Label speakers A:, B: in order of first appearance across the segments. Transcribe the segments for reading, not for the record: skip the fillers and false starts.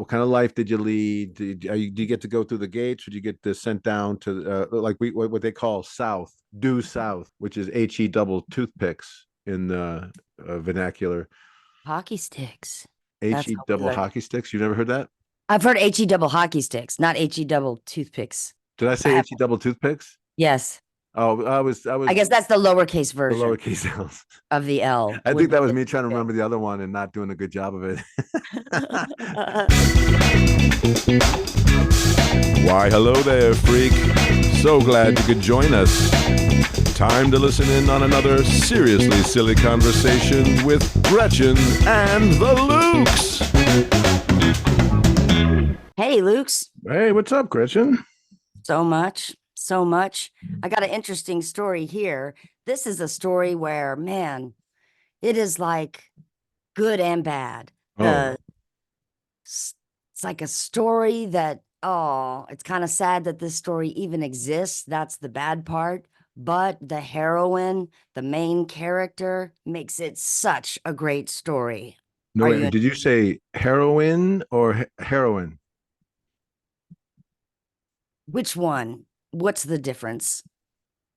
A: What kind of life did you lead? Do you get to go through the gates, or do you get to sent down to like what they call South, due South, which is HE double toothpicks in the vernacular.
B: Hockey sticks. That's
A: HE
B: how we
A: double
B: learn.
A: hockey sticks. You never heard that?
B: I've heard HE double hockey sticks, not HE double toothpicks.
A: Did I
B: I
A: say
B: have,
A: HE double toothpicks?
B: yes.
A: Oh, I
B: I
A: was
B: guess that's the lowercase
A: the
B: version
A: lowercase L's.
B: of the L
A: I
B: would
A: think
B: be
A: that was
B: the
A: me trying to
B: toothpick.
A: remember the other one and not doing a good job of it. Why, hello there, freak. So glad you could join us. Time to listen in on another seriously silly conversation with Gretchen and the Lukes.
B: Hey, Luke's.
A: Hey, what's up, Gretchen?
B: So much, so much. I got an interesting story here. This is a story where, man, it is like good and bad.
A: Oh,
B: It's like a story that, oh, it's kind of sad that this story even exists. That's the bad part. But the heroine, the main character, makes it such a great story.
A: no,
B: Are
A: wait,
B: you
A: did you say heroin or heroin?
B: which one? What's the difference?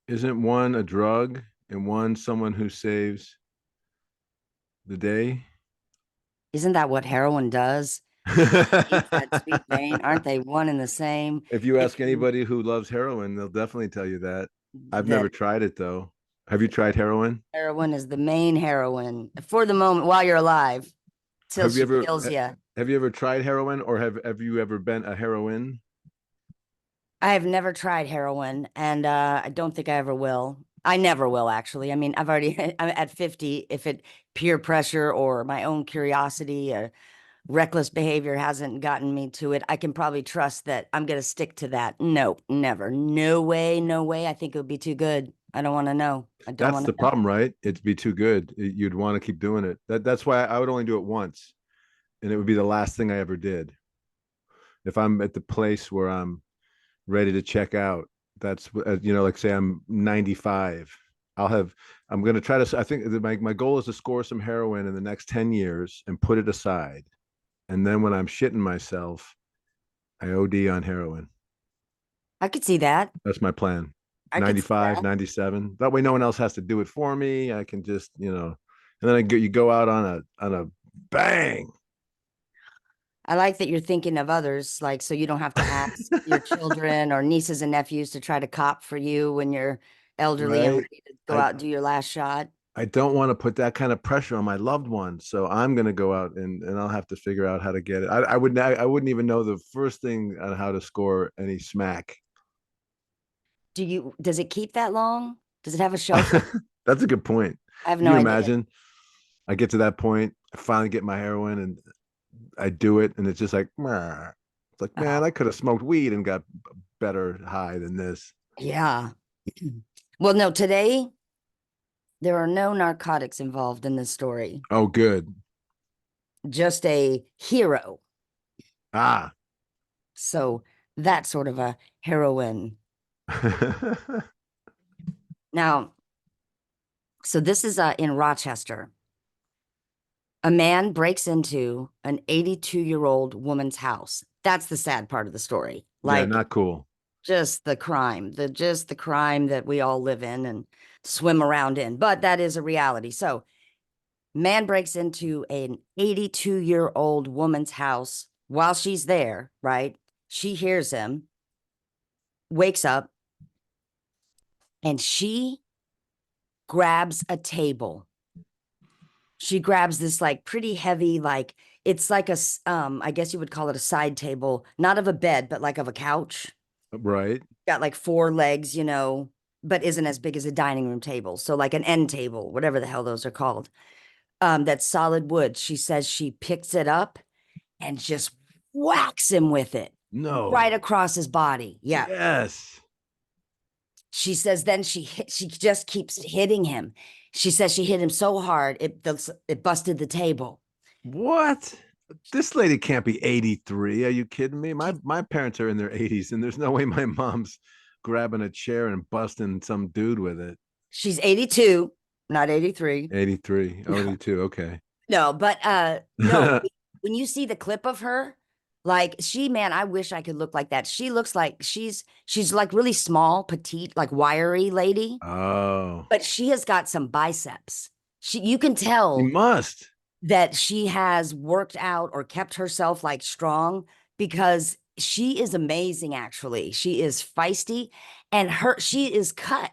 A: Isn't one a drug and one someone who saves the day?
B: Isn't that what heroin does? Feeds that sweet vein. Aren't they one and the same?
A: If you
B: If
A: ask
B: you
A: anybody who loves heroin, they'll definitely tell you that. I've never
B: that
A: tried it though. Have you tried heroin?
B: heroin is the main heroine for the moment while you're alive, till
A: Have you
B: she
A: ever
B: kills you.
A: have you ever tried heroin, or have you ever been a heroin?
B: I have never tried heroin, and I don't think I ever will. I never will, actually. I mean, I've already, I'm at 50. If it peer pressure or my own curiosity or reckless behavior hasn't gotten me to it, I can probably trust that I'm going to stick to that. No, never. No way, no way. I think it would be too good. I don't want to know. I don't
A: That's
B: want
A: the
B: to know.
A: problem, right? It'd be too good. You'd want to keep doing it. That's why I would only do it once, and it would be the last thing I ever did. If I'm at the place where I'm ready to check out, that's like say I'm 95. I'll have I'm going to try to I think my goal is to score some heroin in the next 10 years and put it aside. And then when I'm shitting myself, I OD on heroin.
B: I could see that.
A: That's my plan.
B: I could see
A: 95,
B: that.
A: 97. That way no one else has to do it for me. I can just, and then you go out on a bang.
B: I like that you're thinking of others, like so you don't have to ask your children or nieces and nephews to try to cop for you when you're elderly and
A: Right?
B: ready to go
A: I
B: out and do your last shot.
A: I don't want to put that kind of pressure on my loved ones. So I'm going to go out and I'll have to figure out how to get it. I wouldn't even know the first thing on how to score any smack.
B: Does it keep that long? Does it have a shelf life?
A: That's a good point.
B: I have
A: Could
B: no
A: you
B: idea.
A: imagine? I get to that point, I finally get my heroin and I do it, and it's just like, "Meh." It's like, man,
B: Oh,
A: I could have smoked weed and got better high than this.
B: yeah. Well, no, today there are no narcotics involved in this story.
A: Oh, good.
B: Just a hero.
A: Ah.
B: So that's sort of a heroine. Now, so this is in Rochester. A man breaks into an 82-year-old woman's house. That's the sad part of the story.
A: Yeah,
B: Like
A: not cool.
B: just the crime that we all live in and swim around in. But that is a reality. So, man breaks into an 82-year-old woman's house while she's there, right? She hears him, wakes up, and she grabs a table. She grabs this like pretty heavy, like it's like I guess you would call it a side table, not of a bed, but like of a couch.
A: Right.
B: Got like four legs, but isn't as big as a dining room table. So like an end table, whatever the hell those are called. That's solid wood. She says she picks it up and just whacks him with it right
A: No.
B: across his body. Yeah.
A: Yes.
B: She says then she just keeps hitting him. She says she hit him so hard it busted the table.
A: What? This lady can't be 83. Are you kidding me? My
B: She,
A: my parents are in their 80s, and there's no way my mom's grabbing a chair and busting some dude with it.
B: she's 82, not 83.
A: 83. Oh,
B: No,
A: 82. Okay.
B: no, but no, when you see the clip of her, Like she, man, I wish I could look like that. She looks like she's like really small, petite, like wiry lady,
A: Oh,
B: but she has got some biceps. You can
A: you
B: tell
A: must.
B: that she has worked out or kept herself like strong because she is amazing actually. She is feisty and she is cut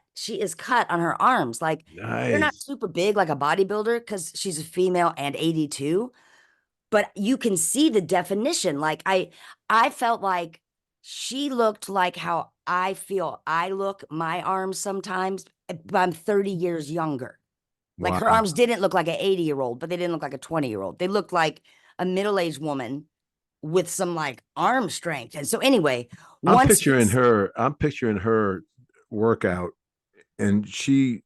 B: on her arms. Like they're not
A: Nice.
B: super big like a bodybuilder cuz she's a female and 82, but you can see the definition. Like I felt like she looked like how I feel I look my arms sometimes, but I'm 30 years younger. Like her
A: Wow.
B: arms didn't look like an 80-year-old, but they didn't look like a 20-year-old. They looked like a middle-aged woman with some like arm strength. And so anyway, once he's
A: I'm picturing her workout, and she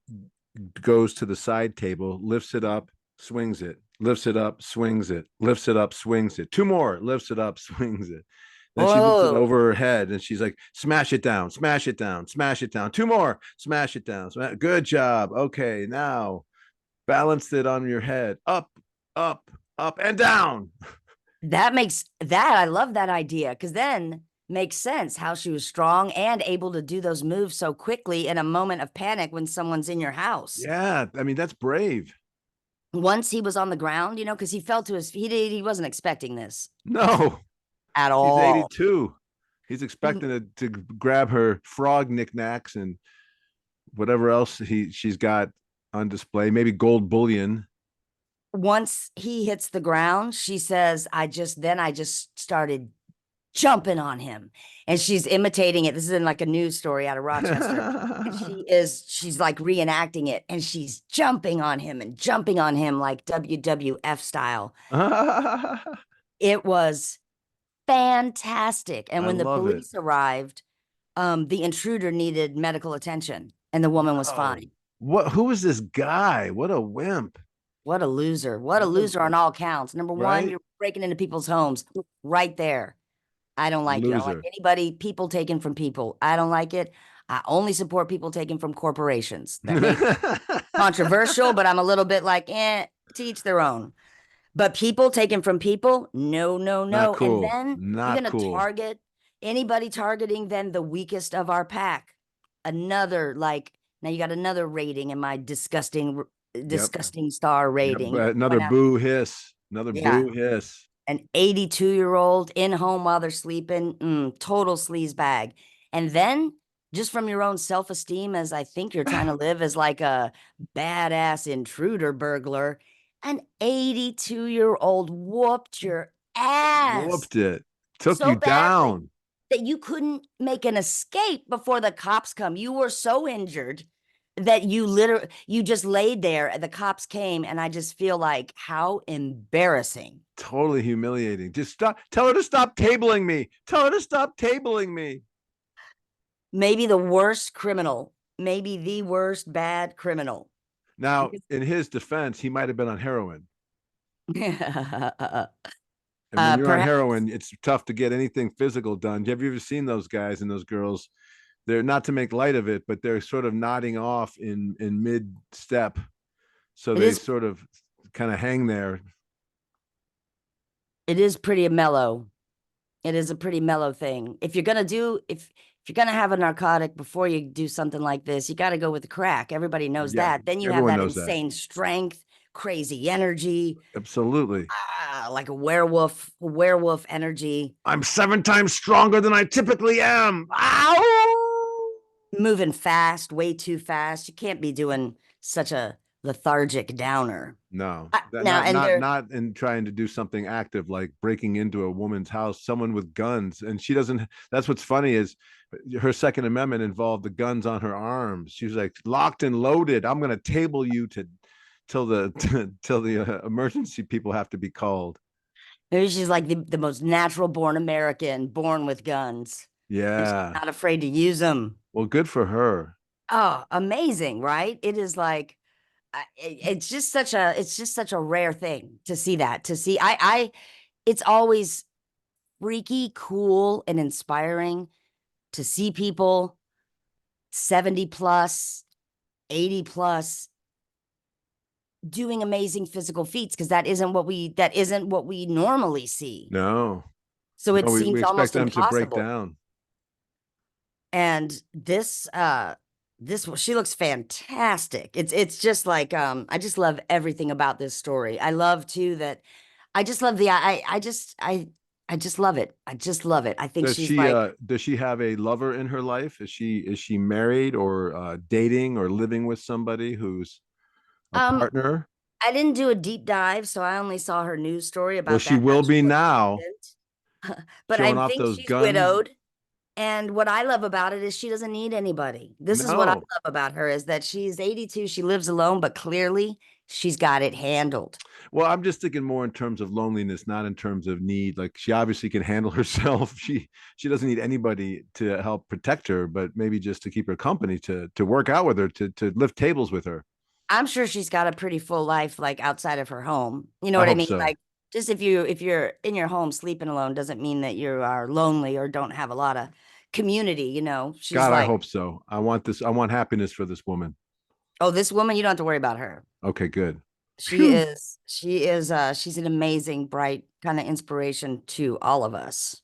A: goes to the side table, lifts it up, swings it, lifts it up, swings it, lifts it up, swings it. Two more, lifts it up, swings it. Then she lifts it
B: oh,
A: over her head and she's like, smash it down, smash it down, smash it down. Two more, smash it down. Good job. Okay, now balance it on your head. Up, up, up, and down.
B: that I love that idea because then makes sense how she was strong and able to do those moves so quickly in a moment of panic when someone's in your house.
A: Yeah, I mean, that's brave.
B: Once he was on the ground, because he fell to his he wasn't expecting this
A: No,
B: at
A: he's
B: all.
A: 82. He's expecting to grab her frog knickknacks and whatever else she's got on display, maybe gold bullion.
B: Once he hits the ground, she says, I just started jumping on him. And she's imitating it. This is in like a news story out of Rochester. And she's like reenacting it and she's jumping on him and jumping on him like WWF style.
A: I
B: It was fantastic. And when the
A: love it.
B: police arrived, the intruder needed medical attention and the woman was
A: No.
B: fine.
A: What, who is this guy? What a wimp.
B: What a loser. What a
A: What a,
B: loser on all counts. Number one,
A: right?
B: you're breaking into people's homes right there. I don't like you. I don't like
A: Loser.
B: anybody, people taken from people. I don't like it. I only support people taken from corporations. That may be controversial, but I'm a little bit like, to each their own. But people taken from people, no, no,
A: Not
B: no. And
A: cool.
B: then you're
A: Not
B: going to
A: cool.
B: target anybody targeting then the weakest of our pack. Another, like, now you got another rating in my
A: Yep.
B: disgusting star
A: Yep.
B: rating.
A: Another
B: Point out,
A: boo hiss. Another
B: yeah,
A: boo hiss.
B: an 82-year-old in home while they're sleeping, total sleaze bag. And then just from your own self-esteem, as I think you're trying to live as like a badass intruder burglar, an 82-year-old whooped your ass
A: Whooped it. Took
B: so
A: you
B: badly
A: down.
B: that you couldn't make an escape before the cops come. You were so injured that you just laid there and the cops came, and I just feel like how embarrassing.
A: Totally humiliating. Just stop. Tell her to stop tabling me. Tell her to stop tabling me.
B: Maybe the worst criminal, maybe the worst bad criminal.
A: Now,
B: Because
A: in his defense, he might have been on heroin.
B: uh,
A: And when you're on
B: perhaps
A: heroin, it's tough to get anything physical done. Have you ever seen those guys and those girls? They're not to make light of it, but they're sort of nodding off in mid step. So
B: it
A: they
B: is
A: sort of kind of hang there.
B: it is pretty mellow. It is a pretty mellow thing. If you're gonna have a narcotic before you do something like this, you got to go with the crack. Everybody knows
A: Yeah,
B: that. Then you have
A: everyone
B: that
A: knows that.
B: insane strength, crazy energy,
A: Absolutely.
B: like a werewolf energy,
A: I'm 7 times stronger than I typically am. Ow!
B: moving fast, way too fast. You can't be doing such a lethargic downer.
A: No, that
B: Now,
A: not
B: and
A: not
B: they're
A: not in trying to do something active like breaking into a woman's house, someone with guns, and she doesn't. That's what's funny is her Second Amendment involved the guns on her arms. She was like locked and loaded. I'm going to table you to till the till the emergency people have to be called.
B: maybe she's like the most natural born American, born with guns, and she's
A: Yeah.
B: not afraid to use them.
A: Well, good for her.
B: Oh, amazing, right? It is like it's just such a rare thing to see that. To see it's always freaky cool and inspiring to see people 70 plus, 80 plus doing amazing physical feats because that isn't what we normally see.
A: No.
B: So it
A: No, we
B: seems
A: expect
B: almost
A: them to break
B: impossible.
A: down.
B: And she looks fantastic. It's just like I just love everything about this story. I love too that I just love the I just love it. I just love it. I think she's like
A: Does she have a lover in her life? Is she married or dating or living with somebody who's a
B: um
A: partner?
B: I didn't do a deep dive, so I only saw her news story
A: Well,
B: about
A: she
B: that
A: will be
B: actual
A: now,
B: incident. But I
A: showing off
B: think
A: those
B: she's
A: guns.
B: widowed. And what I love about it is she doesn't need anybody. This is what I
A: No.
B: love about her is that she's 82, she lives alone, but clearly she's got it handled.
A: Well, I'm just thinking more in terms of loneliness, not in terms of need. Like she obviously can handle herself. She doesn't need anybody to help protect her, but maybe just to keep her company, to work out with her, to lift tables with her.
B: I'm sure she's got a pretty full life like outside of her home. You know
A: I
B: what I
A: hope
B: mean?
A: so.
B: Like just if you're in your home sleeping alone doesn't mean that you are lonely or don't have a lot of community, you know. She's
A: God, I
B: like,
A: hope so. I want this. I want happiness for this woman.
B: "Oh, this woman, you don't have to worry about her.
A: Okay, good.
B: She
A: Phew.
B: is she's an amazing, bright kind of inspiration to all of us.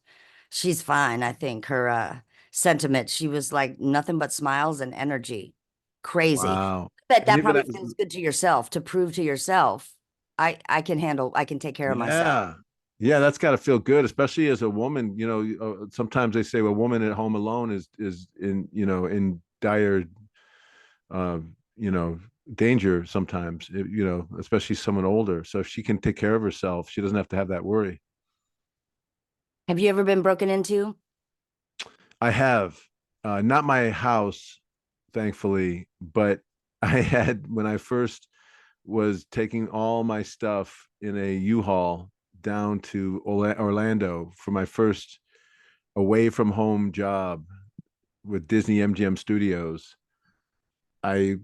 B: She's fine, I think. Her sentiment, she was like nothing but smiles and energy. Crazy.
A: Wow.
B: Bet
A: And
B: that
A: even
B: probably feels good to yourself to prove to yourself, I can take care of myself.
A: yeah. Yeah, that's got to feel good, especially as a woman. You know, sometimes they say a woman at home alone is in, in dire uh, you know, danger sometimes, especially someone older. So if she can take care of herself, she doesn't have to have that worry.
B: Have you ever been broken into?
A: I have not my house, thankfully, but I had when I first was taking all my stuff in a U-Haul down to Orlando for my first away from home job with Disney MGM Studios. I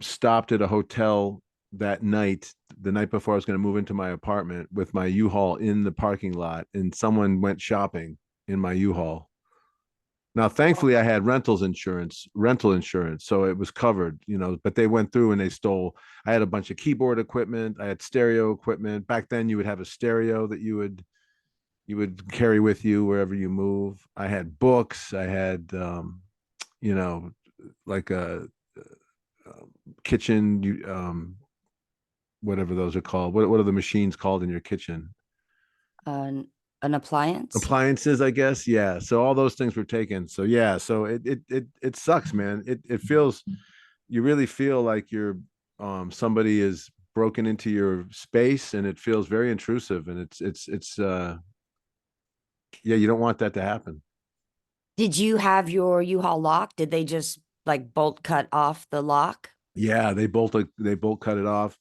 A: stopped at a hotel that night, the night before I was going to move into my apartment with my U-Haul in the parking lot, and someone went shopping in my U-Haul. Now, thankfully, I had rental insurance, so it was covered, but they went through and they stole. I had a bunch of keyboard equipment, I had stereo equipment. Back then, you would have a stereo that you would carry with you wherever you move. I had books, I had you know, like a kitchen, whatever those are called. What are the machines called in your kitchen?
B: An appliance?
A: Appliances, I guess. Yeah. So all those things were taken. So yeah. So it sucks, man. It feels, you really feel like you're somebody is broken into your space, and it feels very intrusive, and it's yeah, you don't want that to happen.
B: Did you have your U-Haul lock? Did they just like bolt cut off the lock?
A: Yeah, they bolt cut it off.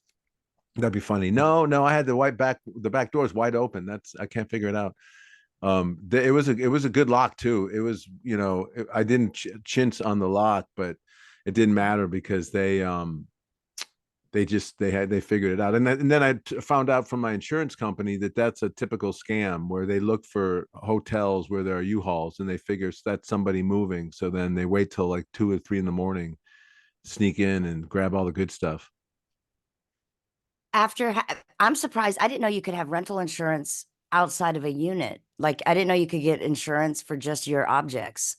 A: That'd be funny. No, no, I had the back door is wide open. That's I can't figure it out. It was a good lock too. It was, I didn't chintz on the lock, but it didn't matter because they figured it out. And then found out from my insurance company that that's a typical scam where they look for hotels where there are U-Hauls, and they figure that's somebody moving. So then they wait till like 2 or 3 in the morning, sneak in and grab all the good stuff.
B: I'm surprised. I didn't know you could have rental insurance outside of a unit. Like I didn't know you could get insurance for just your objects.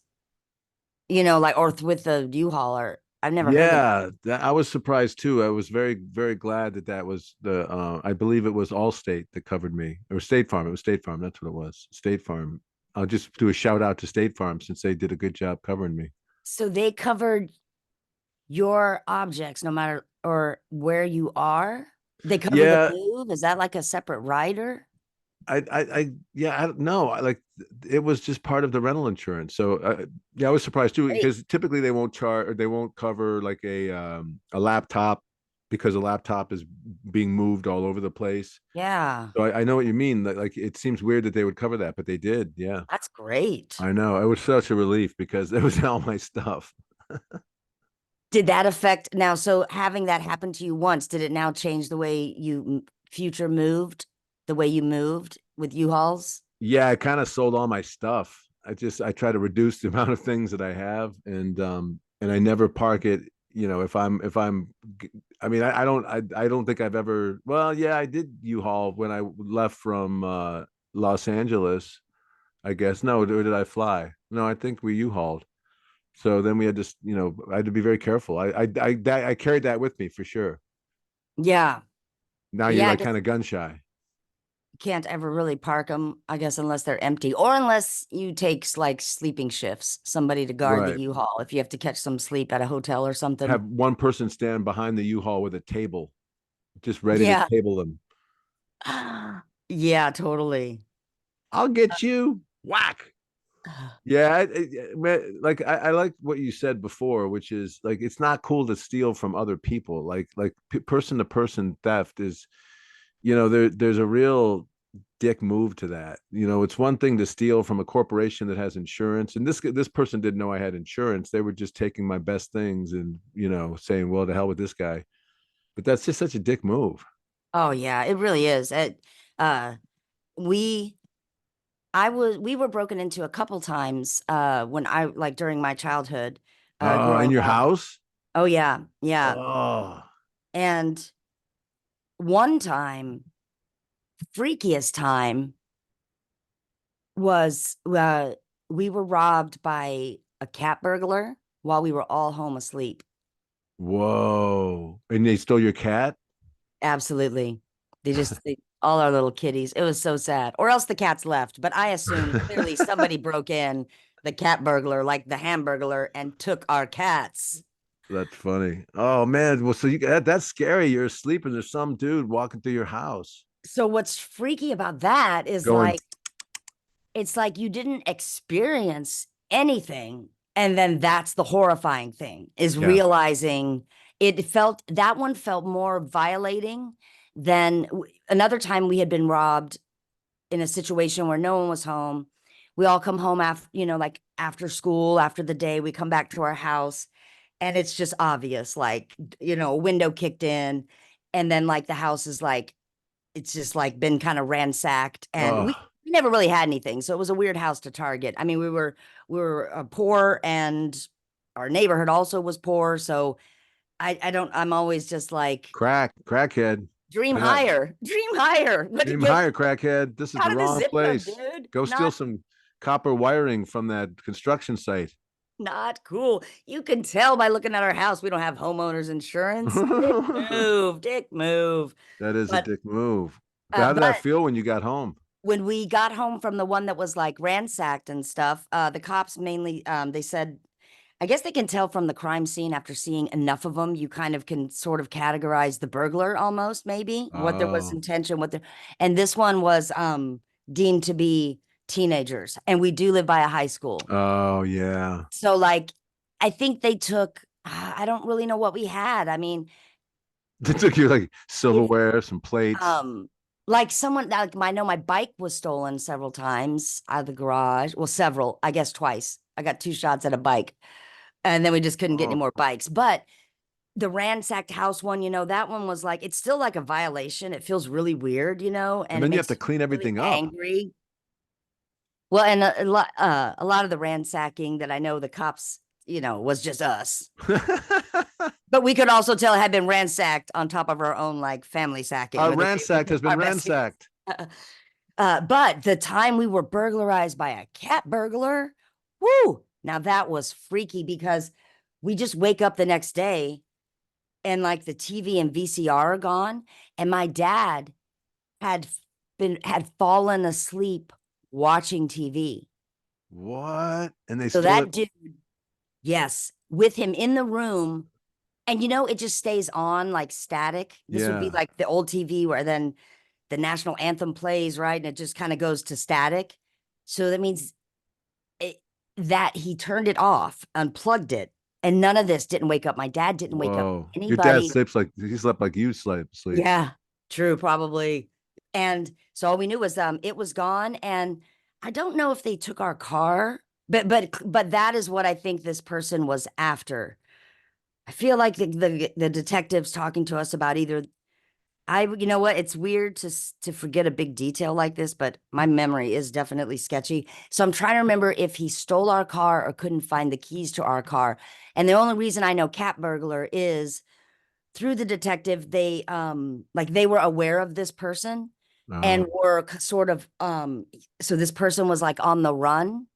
B: Like or with the U-Haul or I've never heard of that.
A: Yeah, I was surprised too. I was very, very glad that was I believe it was Allstate that covered me, or State Farm. It was State Farm. That's what it was. State Farm. I'll just do a shout out to State Farm since they did a good job covering me.
B: So they covered your objects no matter or where you are. They cover the
A: Yeah,
B: move. Is that like a separate rider?
A: yeah, I don't know. Like it was just part of the rental insurance. So yeah, I was surprised too
B: Great.
A: because typically they won't charge or they won't cover like a laptop because a laptop is being moved all over the place.
B: Yeah,
A: So I know what you mean. Like it seems weird that they would cover that, but they did. Yeah,
B: that's great.
A: I know. It was such a relief because it was all my stuff.
B: Did that affect now? So having that happen to you once, did it now change the way you future moved, the way you moved with U-Hauls?
A: Yeah, I kind of sold all my stuff. I try to reduce the amount of things that I have, and I never park it. If I'm I mean, I don't think I've ever. Well, yeah, I did U-Haul when I left from Los Angeles. I guess. No, or did I fly? No, I think we U-hauled. So then we had to, I had to be very careful. I carried that with me for sure.
B: Yeah.
A: Now you're
B: Yeah,
A: like
B: because
A: kind of gun shy.
B: you can't ever really park them, I guess, unless they're empty or unless you take like sleeping shifts, somebody to guard the
A: Right.
B: U-Haul if you have to catch some sleep at a hotel or something.
A: Have one person stand behind the U-Haul with a table, just ready to
B: Yeah.
A: table them.
B: Yeah, totally.
A: I'll get you. Whack. Yeah, like I like what you said before, which is like it's not cool to steal from other people. Like person to person theft is, there's a real dick move to that. It's one thing to steal from a corporation that has insurance, and this person didn't know I had insurance. They were just taking my best things and saying, "Well, to hell with this guy." But that's just such a dick move.
B: Oh yeah, it really is. Uh we we were broken into a couple times when I like during my childhood
A: Oh, in
B: growing
A: your
B: up.
A: house?
B: Oh yeah, yeah.
A: Oh,
B: And one time, freakiest time was we were robbed by a cat burglar while we were all home asleep.
A: whoa! And they stole your cat?
B: Absolutely. All our little kitties. It was so sad. Or else the cats left. But I assume clearly somebody broke in, the cat burglar, like the Hamburglar, and took our cats.
A: That's funny. Oh man, well, so that's scary. You're asleep and there's some dude walking through your house,
B: So what's freaky about that is
A: going,
B: like it's like you didn't experience anything. And then that's the horrifying thing is
A: yeah.
B: realizing that one felt more violating than another time we had been robbed in a situation where no one was home. We all come home after, like after school, after the day, we come back to our house and it's just obvious, like, a window kicked in and then like the house is like, it's just like been kind of ransacked and we
A: Oh,
B: never really had anything. So it was a weird house to target. I mean, we were poor and our neighborhood also was poor. So I don't, I'm always just like,
A: crackhead.
B: dream
A: Yeah.
B: higher, dream higher. What to
A: Dream
B: get
A: higher, crackhead. This is the
B: out of the
A: wrong
B: zip code,
A: place.
B: dude?
A: Go steal
B: Not
A: some copper wiring from that construction site.
B: Not cool. You can tell by looking at our house, we don't have homeowners insurance. Dick move, dick move.
A: That is a
B: But
A: dick move. How did that
B: but
A: feel when you got home?
B: when we got home from the one that was like ransacked and stuff, the cops mainly they said, I guess they can tell from the crime scene after seeing enough of them, you kind of can sort of categorize the burglar almost, maybe what there was
A: Oh,
B: intention, and this one was deemed to be teenagers, and we do live by a high school.
A: oh yeah.
B: So like I think they took I don't really know what we had. I mean,
A: They took you like
B: if
A: silverware, some plates.
B: like someone like I know my bike was stolen several times out of the garage. Well, several, I guess twice. I got two shots at a bike and then we just couldn't get any
A: Oh,
B: more bikes. But the ransacked house one, that one was like it's still like a violation. It feels really weird,
A: and
B: and it
A: then you have
B: makes
A: to
B: you
A: clean
B: really
A: everything up.
B: angry. Well, and a lot of the ransacking that I know the cops, was just us. But we could also tell it had been ransacked on top of our own like family sacking
A: Our
B: with
A: ransacked has been
B: our besties.
A: ransacked.
B: But the time we were burglarized by a cat burglar, whoo! Now that was freaky because we just wake up the next day and like the TV and VCR are gone, and my dad had had fallen asleep watching TV.
A: What? And they
B: So
A: stole it.
B: that dude, yes, with him in the room. And it just stays on like static. This would be
A: Yeah.
B: like the old TV where then the national anthem plays, right? And it just kind of goes to static. So that means it, that he turned it off, unplugged it, and none of this didn't wake up. My dad didn't wake up
A: Whoa. Your dad
B: anybody.
A: sleeps like he slept like you sleep.
B: Yeah, true, probably. And so all we knew was it was gone. And I don't know if they took our car, but that is what I think this person was after. I feel like the detectives talking to us about either you know what? It's weird to forget a big detail like this, but my memory is definitely sketchy. So I'm trying to remember if he stole our car or couldn't find the keys to our car. And the only reason I know cat burglar is through the detective, they like they were aware of this person. and
A: Oh,
B: were sort of so this person was like on the run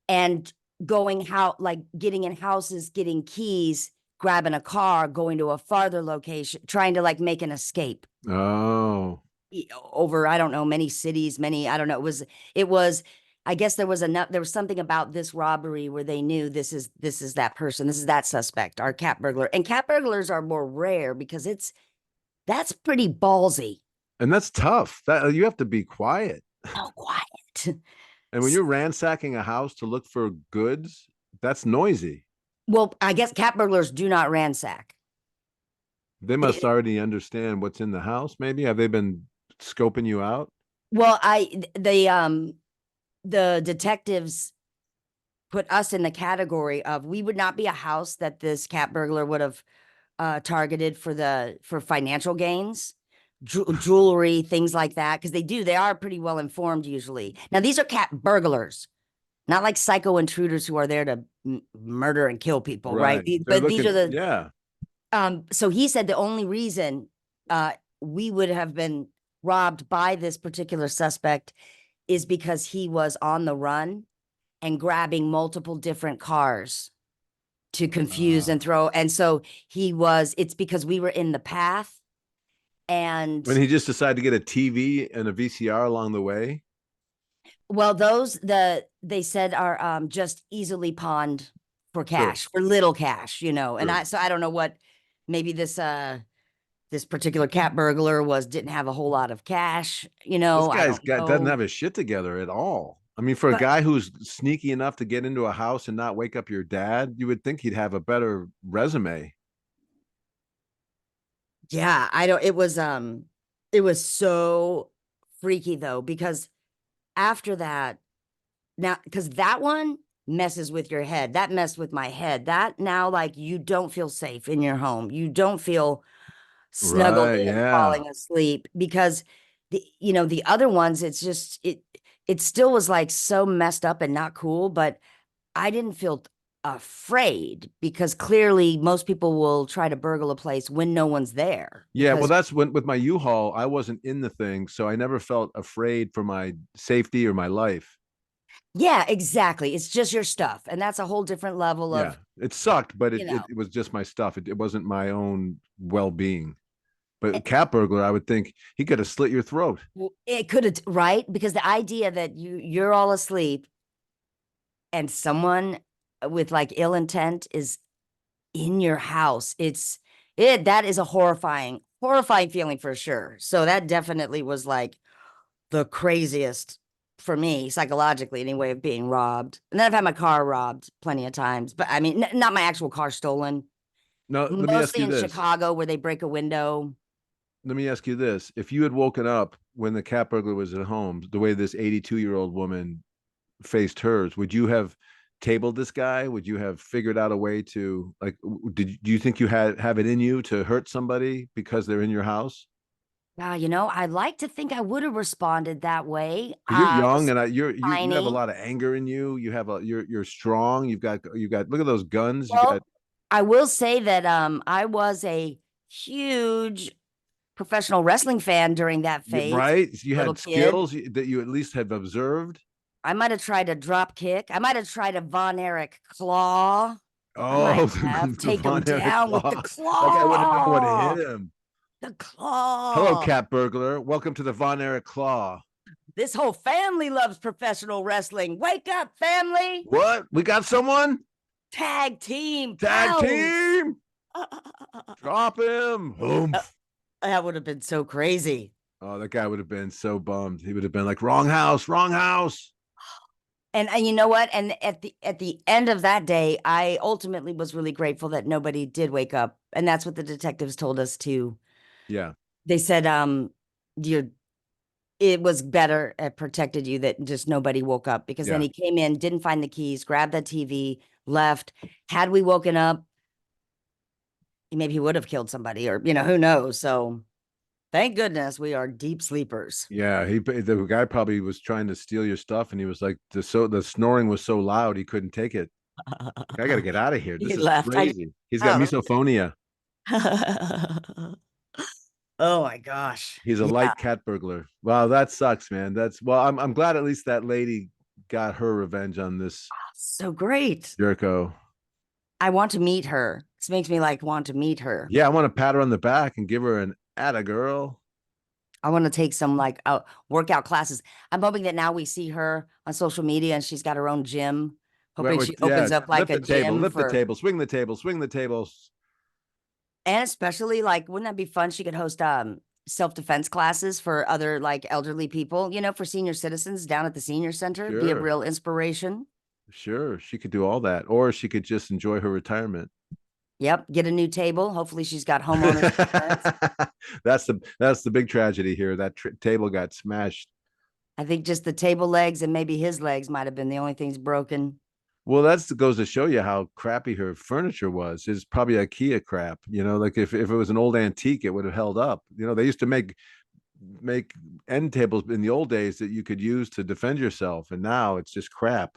B: and going how like getting in houses, getting keys, grabbing a car, going to a farther location, trying to like make an escape
A: oh,
B: over I don't know many cities, many I don't know. It was I guess there was something about this robbery where they knew this is that person, this is that suspect, our cat burglar. And cat burglars are more rare because that's pretty ballsy.
A: and that's tough. That you have to be quiet.
B: Oh, quiet.
A: And when you're ransacking a house to look for goods, that's noisy.
B: Well, I guess cat burglars do not ransack.
A: They must already understand what's in the house. Maybe have they been scoping you out?
B: Well, the detectives put us in the category of we would not be a house that this cat burglar would have targeted for financial gains, jewelry, things like that, because they are pretty well informed usually. Now these are cat burglars, not like psycho intruders who are there to murder and kill people, right?
A: Right. They're
B: But these are
A: looking,
B: the
A: yeah.
B: so he said the only reason we would have been robbed by this particular suspect is because he was on the run and grabbing multiple different cars to confuse
A: Uh,
B: and throw. And so it's because we were in the path. And
A: when he just decided to get a TV and a VCR along the way.
B: well, they said are just easily pawned for
A: True.
B: cash, for little cash, And
A: True.
B: I don't know what maybe this particular cat burglar didn't have a whole lot of cash,
A: This
B: I
A: guy's
B: don't
A: got doesn't
B: know.
A: have his shit together at all. I mean, for a
B: But
A: guy who's sneaky enough to get into a house and not wake up your dad, you would think he'd have a better resume.
B: yeah, I don't it was so freaky though, because after that, now because that one messes with your head. That messed with my head. That now like you don't feel safe in your home. You don't feel snuggled
A: Right.
B: in
A: Yeah.
B: falling asleep because the other ones it still was like so messed up and not cool, but I didn't feel afraid because clearly most people will try to burgle a place when no one's there
A: Yeah. Well,
B: because
A: that's when with my U-Haul, I wasn't in the thing, so I never felt afraid for my safety or my life.
B: yeah, exactly. It's just your stuff. And that's a whole different level
A: Yeah.
B: of,
A: It sucked, but
B: you know,
A: it was just my stuff. It wasn't my own well-being. But a
B: it,
A: cat burglar, I would think he could have slit your throat.
B: it could have, right? Because the idea that you're all asleep and someone with like ill intent is in your house, that is a horrifying feeling for sure. So that definitely was like the craziest for me psychologically anyway of being robbed. And then I've had my car robbed plenty of times, but I mean, not my actual car stolen.
A: Now, let me ask
B: Mostly
A: you
B: in
A: this.
B: Chicago where they break a window.
A: Let me ask you this. If you had woken up when the cat burglar was at home, the way this 82-year-old woman faced hers, would you have tabled this guy? Would you have figured out a way to like do you think you have it in you to hurt somebody because they're in your house?
B: I'd like to think I would have responded that way.
A: You're
B: I
A: young
B: was
A: and you have a
B: tiny.
A: lot of anger in you. You have a you're strong. You've got look at those guns. You got
B: Well, I will say that I was a huge professional wrestling fan during that phase.
A: right. You
B: Little
A: had
B: kid.
A: skills that you at least have observed.
B: I might have tried a drop kick. I might have tried a Von Erich claw. I
A: Oh,
B: might have
A: the
B: take him
A: Von Erich
B: down with the
A: claw. That guy wouldn't have known what to hit
B: claw.
A: him.
B: The
A: Hello,
B: claw.
A: cat burglar. Welcome to the Von Erich claw.
B: This whole family loves professional wrestling. Wake up, family.
A: What? We got someone?
B: Tag team,
A: Tag
B: pals.
A: team. Drop him.
B: Uh,
A: Oomph.
B: that would have been so crazy.
A: Oh, that guy would have been so bummed. He would have been like, wrong house, wrong house.
B: And you know what? And at the end of that day, I ultimately was really grateful that nobody did wake up. And that's what the detectives told us too.
A: Yeah.
B: They said, you it was better, it protected you that just nobody woke up because then
A: Yeah.
B: he came in, didn't find the keys, grabbed the TV, left. Had we woken up, maybe he would have killed somebody or, who knows? So thank goodness we are deep sleepers.
A: Yeah. The guy probably was trying to steal your stuff and he was like, the snoring was so loud he couldn't take it. I got to get out of here.
B: He
A: This is
B: left.
A: crazy. He's got
B: Oh,
A: misophonia.
B: Oh my gosh.
A: He's a
B: Yeah.
A: light cat burglar. Wow, that sucks, man. That's well, I'm glad at least that lady got her revenge on this
B: So great.
A: Jericho.
B: I want to meet her. This makes me like want to meet her.
A: Yeah, I want to pat her on the back and give her an atta girl.
B: I want to take some like workout classes. I'm hoping that now we see her on social media and she's got her own gym. Hoping she
A: Yeah,
B: opens up like
A: lift
B: a
A: the table,
B: gym
A: lift the
B: for,
A: table, swing the table, swing the tables.
B: and especially like, wouldn't that be fun? She could host self-defense classes for other like elderly people, for senior citizens down at the senior center. Be a
A: Sure,
B: real inspiration.
A: sure. She could do all that, or she could just enjoy her retirement.
B: Yep. Get a new table. Hopefully she's got homeowners insurance.
A: That's the big tragedy here. That table got smashed.
B: I think just the table legs and maybe his legs might have been the only things broken.
A: Well, that goes to show you how crappy her furniture was. It's probably IKEA crap. Like if it was an old antique, it would have held up. They used to make end tables in the old days that you could use to defend yourself, and now it's just crap.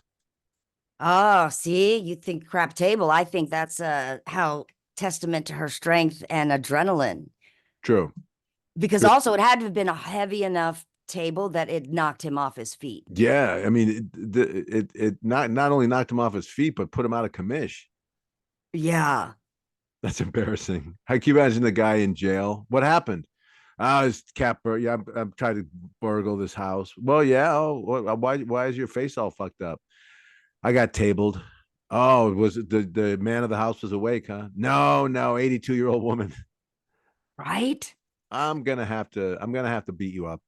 B: Oh, see, you think crap table. I think that's how testament to her strength and adrenaline.
A: True.
B: Because
A: True.
B: also it had to have been a heavy enough table that it knocked him off his feet.
A: Yeah, I mean, it not only knocked him off his feet, but put him out of commish.
B: Yeah.
A: That's embarrassing. I can you imagine the guy in jail. What happened? It's yeah, I'm trying to burgle this house. Well, yeah. Oh, why is your face all fucked up? I got tabled. Oh, was it the man of the house was awake, huh? No, no, 82-year-old woman.
B: Right?
A: I'm gonna have to beat you up.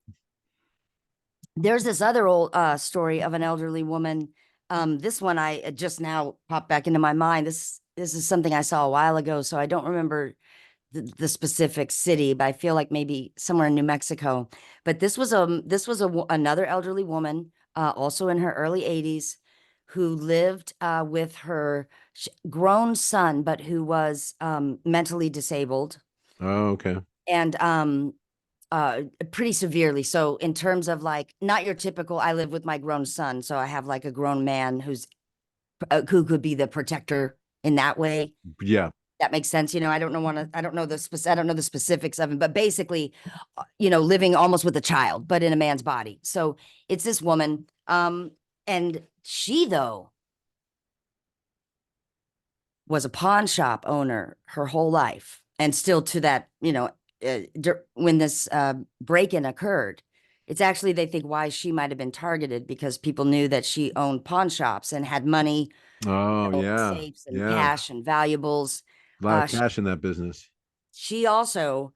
B: There's this other old story of an elderly woman. This one I just now popped back into my mind. This is something I saw a while ago, so I don't remember the specific city, but I feel like maybe somewhere in New Mexico. But this was another elderly woman, also in her early 80s, who lived with her grown son, but who was mentally disabled
A: Oh, okay.
B: and pretty severely. So in terms of like not your typical, I live with my grown son, so I have like a grown man who could be the protector in that way.
A: Yeah.
B: That makes sense. I don't know I don't know the specifics of it, but basically, living almost with a child, but in a man's body. So it's this woman. And she though was a pawn shop owner her whole life and still to that, when this break-in occurred, it's actually, they think why she might have been targeted because people knew that she owned pawn shops and had money,
A: Oh, yeah.
B: safes and
A: Yeah.
B: cash and valuables.
A: A lot of
B: She,
A: cash in that business.
B: she also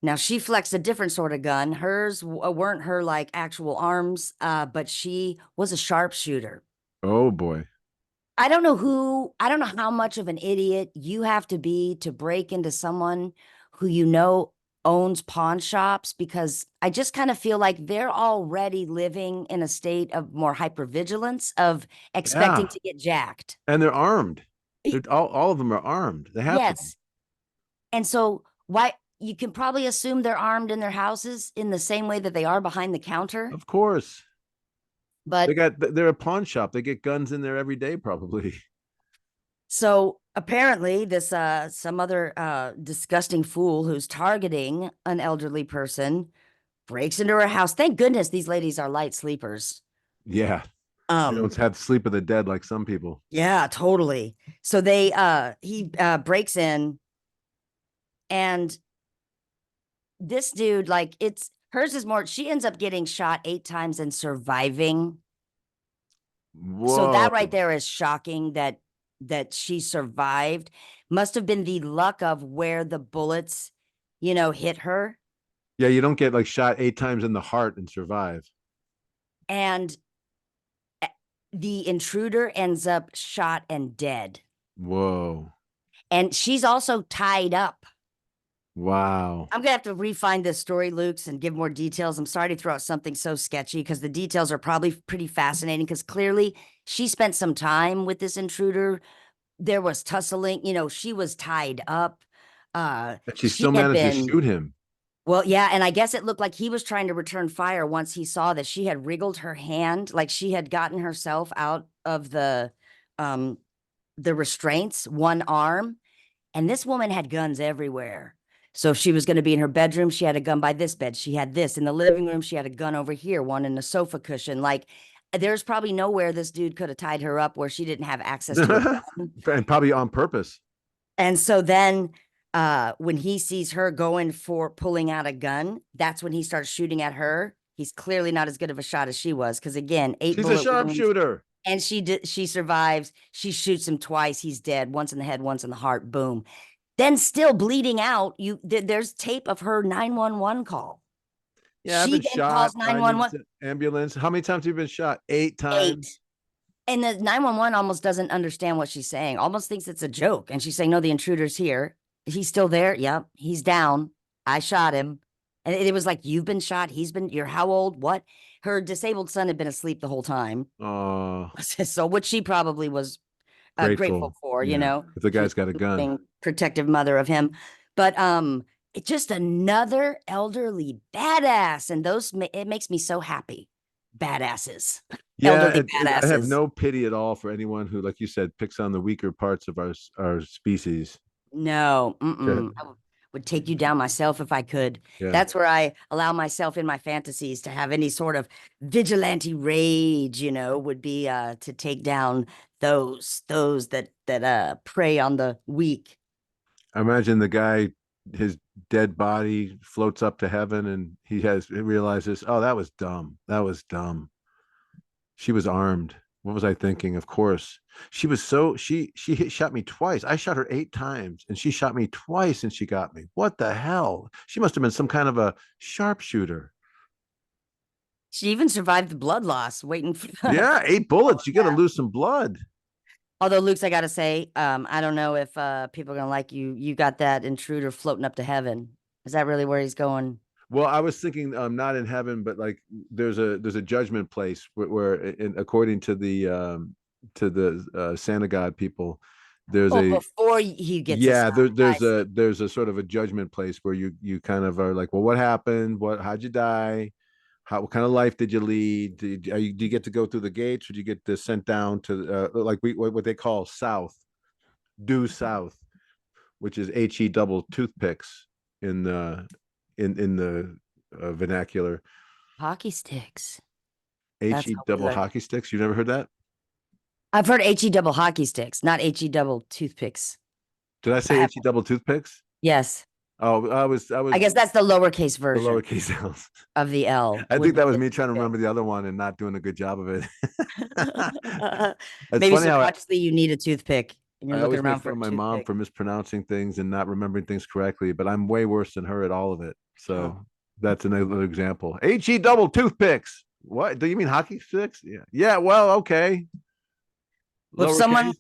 B: Now she flexed a different sort of gun. Hers weren't her like actual arms, but she was a sharpshooter.
A: Oh boy.
B: I don't know how much of an idiot you have to be to break into someone who owns pawn shops, because I just kind of feel like they're already living in a state of more hypervigilance of expecting
A: Yeah.
B: to get jacked.
A: And they're armed.
B: Y-
A: They're all of them are armed. They have to be.
B: Yes. And so why you can probably assume they're armed in their houses in the same way that they are behind the counter.
A: Of course.
B: But
A: They're a pawn shop. They get guns in there every day, probably.
B: so apparently this some other disgusting fool who's targeting an elderly person breaks into her house. Thank goodness these ladies are light sleepers.
A: Yeah. They
B: Um
A: don't have sleep of the dead like some people.
B: yeah, totally. So he breaks in, and this dude, like, it's hers is more, she ends up getting shot 8 times and surviving. So that right
A: Whoa.
B: there is shocking that she survived. Must have been the luck of where the bullets, hit her.
A: Yeah, you don't get like shot 8 times in the heart and survive.
B: And the intruder ends up shot and dead.
A: Whoa.
B: And she's also tied up.
A: Wow.
B: I'm gonna have to refine this story, Luke's, and give more details. I'm sorry to throw out something so sketchy because the details are probably pretty fascinating, because clearly she spent some time with this intruder. There was tussling, she was tied up.
A: But she
B: She
A: still
B: had
A: managed to
B: been,
A: shoot him.
B: well, yeah, and I guess it looked like he was trying to return fire once he saw that she had wriggled her hand, like she had gotten herself out of the restraints, one arm, and this woman had guns everywhere. So if she was going to be in her bedroom, she had a gun by this bed. She had this in the living room. She had a gun over here, one in the sofa cushion. Like there's probably nowhere this dude could have tied her up where she didn't have access to a gun.
A: And probably on purpose.
B: And so then when he sees her going for pulling out a gun, that's when he starts shooting at her. He's clearly not as good of a shot as she was because again, eight
A: She's a
B: bullet wounds,
A: sharpshooter.
B: and she survives. She shoots him twice. He's dead, once in the head, once in the heart. Boom. Then still bleeding out. There's tape of her 911 call.
A: Yeah, I've
B: She
A: been
B: then
A: shot.
B: calls
A: I need
B: 911.
A: ambulance. How many times have you been shot? 8
B: Eight.
A: times.
B: And the 911 almost doesn't understand what she's saying, almost thinks it's a joke. And she's saying, no, the intruder's here. He's still there. Yep. He's down. I shot him. And it was like, you've been shot. You're how old? What? Her disabled son had been asleep the whole time.
A: Oh,
B: So, which she probably was grateful
A: grateful.
B: for,
A: Yeah. If the
B: she
A: guy's got a gun.
B: being protective mother of him. But it's just another elderly badass. And it makes me so happy. Badasses.
A: Yeah,
B: Elderly
A: I have
B: badasses.
A: no pity at all for anyone who, like you said, picks on the weaker parts of our species.
B: No,
A: That,
B: I would take you down myself if I could.
A: yeah.
B: That's where I allow myself in my fantasies to have any sort of vigilante rage, would be to take down those that prey on the weak.
A: I imagine the guy, his dead body floats up to heaven, and he realizes, oh, that was dumb. That was dumb. She was armed. What was I thinking? Of course, she shot me twice. I shot her 8 times, and she shot me twice, and she got me. What the hell? She must have been some kind of a sharpshooter.
B: She even survived the blood loss, waiting for
A: Yeah, 8 bullets. You got to lose some blood.
B: Although Luke's, I gotta say, I don't know if people are gonna like you. You got that intruder floating up to heaven. Is that really where he's going?
A: Well, I was thinking, not in heaven, but like there's a judgment place according to the Santa God people, there's
B: Oh,
A: a
B: before he gets his
A: yeah
B: son. I see.
A: there's a sort of a judgment place where you kind of are like, well, what happened? How'd you die? What kind of life did you lead? Do you get to go through the gates, or do you get to sent down to like what they call south, due south, which is he double toothpicks in the in the vernacular.
B: Hockey sticks. That's
A: He
B: how we
A: double
B: learn.
A: hockey sticks. You never heard that?
B: I've heard HE double hockey sticks, not HE double toothpicks.
A: Did I
B: I
A: say
B: have,
A: he double toothpicks?
B: yes.
A: Oh, I
B: I
A: was
B: guess that's the lowercase
A: the
B: version
A: lowercase L's.
B: of the L
A: I
B: would
A: think
B: be
A: that was
B: the
A: me trying to
B: toothpick.
A: remember the other one and not doing a good job of it. It's
B: Maybe
A: funny how
B: subconsciously you need a toothpick and you're
A: I
B: looking
A: always make
B: around
A: fun
B: for
A: of
B: a
A: my mom
B: toothpick.
A: for mispronouncing things and not remembering things correctly, but I'm way worse than her at all of it.
B: Oh.
A: So that's another example. Double toothpicks. What do you mean, hockey sticks? Yeah. Yeah. Well, okay.
B: Well, if someone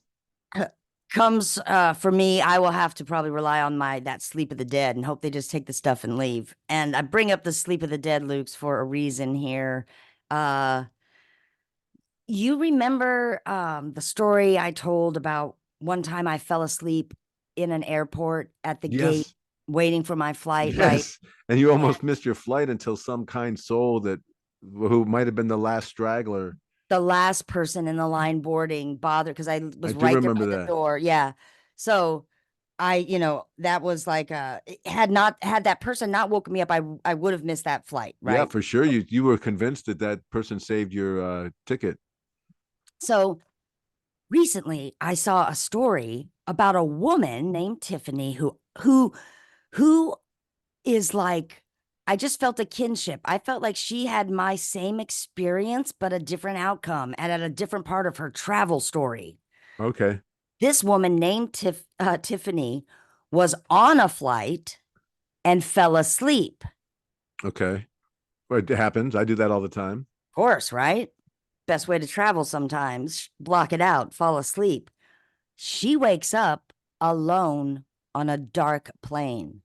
A: Lowercase.
B: comes for me, I will have to probably rely on that sleep of the dead and hope they just take the stuff and leave. And I bring up the sleep of the dead, Luke's, for a reason here. Uh You remember the story I told about one time I fell asleep in an airport at the gate
A: Yes.
B: waiting for my flight, right?
A: Yes. And you
B: And
A: almost missed your flight until some kind soul that who might have been the last straggler.
B: the last person in the line boarding bothered because I
A: I
B: was
A: do
B: right there
A: remember
B: by the
A: that.
B: door. Yeah. So that was like had that person not woken me up, I would have missed that flight,
A: Yeah,
B: right?
A: for sure. You were convinced that that person saved your ticket.
B: So recently I saw a story about a woman named Tiffany who is like, I just felt a kinship. I felt like she had my same experience, but a different outcome and at a different part of her travel story.
A: Okay.
B: This woman named Tiffany was on a flight and fell asleep.
A: Okay. Well, it happens. I do that all the time.
B: Of course, right? Best way to travel sometimes. Block it out, fall asleep. She wakes up alone on a dark plane.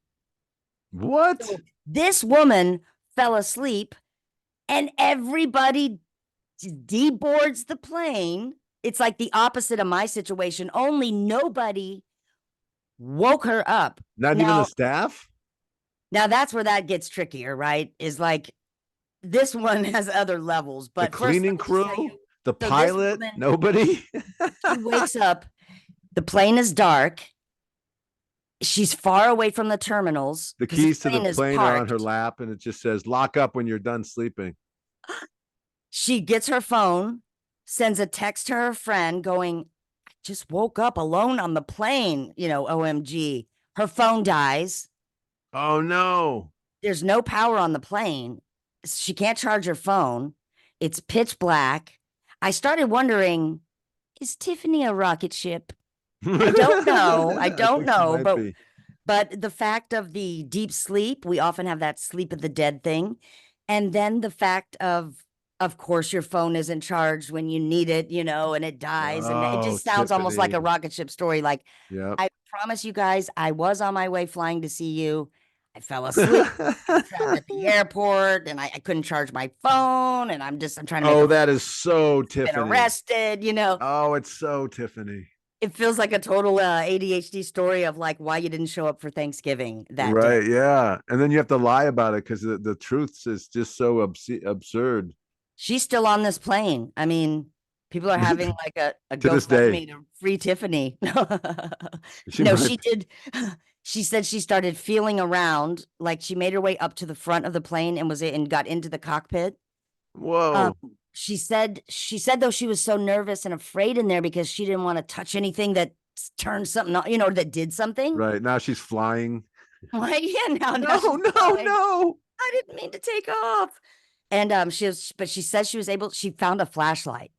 A: What?
B: So this woman fell asleep and everybody deboards the plane. It's like the opposite of my situation, only nobody woke her up.
A: Not even the
B: Now,
A: staff?
B: now that's where that gets trickier, right? Is like this one has other levels.
A: The
B: But first, let
A: cleaning
B: me just tell
A: crew?
B: you.
A: The
B: So this
A: pilot?
B: woman,
A: Nobody?
B: she wakes up, the plane is dark, She's far away from the terminals
A: The
B: because the
A: keys to the
B: plane is
A: plane are on her
B: parked.
A: lap, and it just says "lock up when you're done sleeping."
B: She gets her phone, sends a text to her friend going, I just woke up alone on the plane, OMG. Her phone dies.
A: Oh no!
B: There's no power on the plane. She can't charge her phone. It's pitch black. I started wondering, is Tiffany a rocket ship? I don't know. I
A: I
B: don't
A: think she
B: know,
A: might
B: but
A: be.
B: the fact of the deep sleep, we often have that sleep of the dead thing. And then the fact of course, your phone isn't charged when you need it, and it dies. And it
A: Oh,
B: just sounds almost like a
A: Tiffany.
B: rocket ship story. Like,
A: Yep.
B: I promise you guys, I was on my way flying to see you. I fell asleep. I'm trapped at the airport and I couldn't charge my phone. And I'm trying to make
A: Oh,
B: a
A: that is so
B: been
A: Tiffany.
B: arrested.
A: Oh, it's so Tiffany.
B: It feels like a total ADHD story of like why you didn't show up for Thanksgiving that day.
A: Right. Yeah. And then you have to lie about it because the truth is just so absurd.
B: She's still on this plane. I mean, people are having like a
A: To this day.
B: GoFundMe to free Tiffany.
A: She
B: No,
A: might
B: she
A: be.
B: did. She said she started feeling around, like she made her way up to the front of the plane and got into the cockpit. Um,
A: Whoa.
B: she said though she was so nervous and afraid in there because she didn't want to touch anything that turned something on, that did something.
A: Right. Now she's flying.
B: Like, yeah, now
A: No,
B: she's
A: no,
B: flying.
A: no.
B: I didn't mean to take off. And but she says she found a flashlight.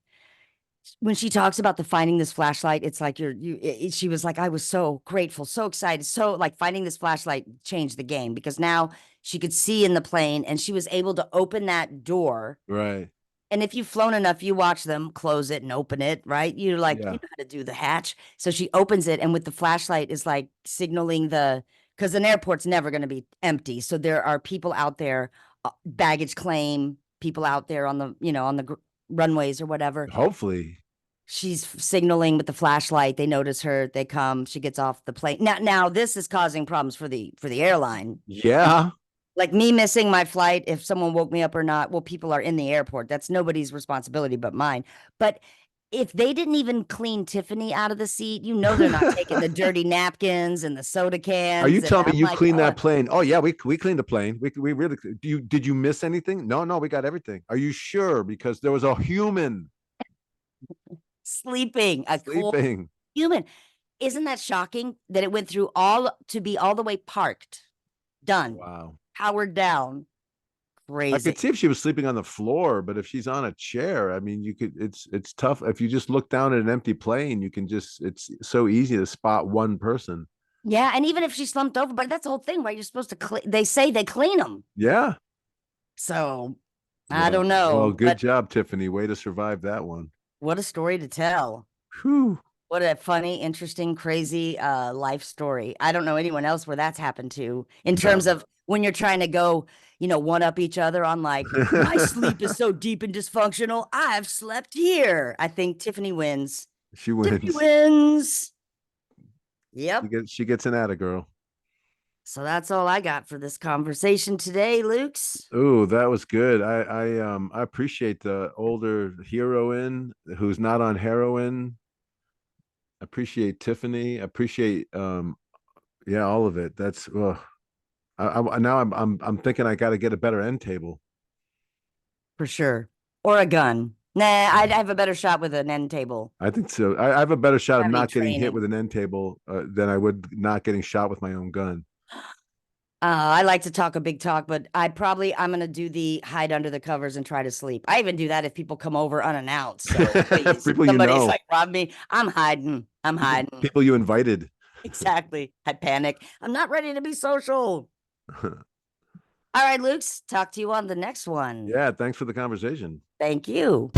B: When she talks about the finding this flashlight, it's like she was like, I was so grateful, so excited. So like finding this flashlight changed the game because now she could see in the plane and she was able to open that door.
A: Right.
B: And if you've flown enough, you watch them close it and open it, right? You're like, you
A: Yeah.
B: know how to do the hatch. So she opens it, and with the flashlight is like signaling because an airport's never going to be empty. So there are people out there, baggage claim, people out there on the runways or whatever.
A: Hopefully.
B: She's signaling with the flashlight. They notice her. They come. She gets off the plane. Now this is causing problems for the airline.
A: Yeah.
B: Like me missing my flight, if someone woke me up or not, well, people are in the airport. That's nobody's responsibility but mine. But if they didn't even clean Tiffany out of the seat, they're not taking the dirty napkins and the soda
A: Are you
B: cans. And
A: telling me
B: I'm
A: you
B: like,
A: cleaned that plane? Oh yeah, we cleaned the plane. We really did you miss anything? No, no, we got everything. Are you sure? Because there was a human
B: sleeping, a cold
A: sleeping.
B: human. Isn't that shocking that it went through all to be all the way parked, done,
A: Wow.
B: powered down?
A: I could
B: Crazy.
A: see if she was sleeping on the floor, but if she's on a chair, I mean, you could. It's tough. If you just look down at an empty plane, you can just. It's so easy to spot one person.
B: Yeah, and even if she slumped over, but that's the whole thing, right? You're supposed to clean. They say they clean them,
A: Yeah.
B: so I
A: Well,
B: don't
A: well,
B: know,
A: good
B: but
A: job, Tiffany. Way to survive that one.
B: what a story to tell.
A: Whew.
B: What a funny, interesting, crazy life story. I don't know anyone else where that's happened to in terms
A: No.
B: of when you're trying to go, one up each other on like, my sleep is so deep and dysfunctional. I've slept here. I think Tiffany wins.
A: She
B: Tiffany
A: wins.
B: wins. Yep.
A: She gets an atta girl.
B: So that's all I got for this conversation today, Luke's.
A: Oh, that was good. I appreciate the older heroine who's not on heroin. Appreciate Tiffany. Appreciate yeah, all of it. That's now I'm thinking I got to get a better end table.
B: For sure. Or a gun. Nah, I'd have a better shot with an end table.
A: I think so. I have a better shot of
B: Have any
A: not getting hit
B: training.
A: with an end table than I would not getting shot with my own gun.
B: I like to talk a big talk, but I'm gonna do the hide under the covers and try to sleep. I even do that if people come over unannounced. So please,
A: People you
B: somebody's
A: know,
B: like rob me. I'm hiding. I'm hiding.
A: people you invited.
B: Exactly. I panic. I'm not ready to be social. All right, Luke's. Talk to you on the next one.
A: Yeah, thanks for the conversation.
B: Thank you.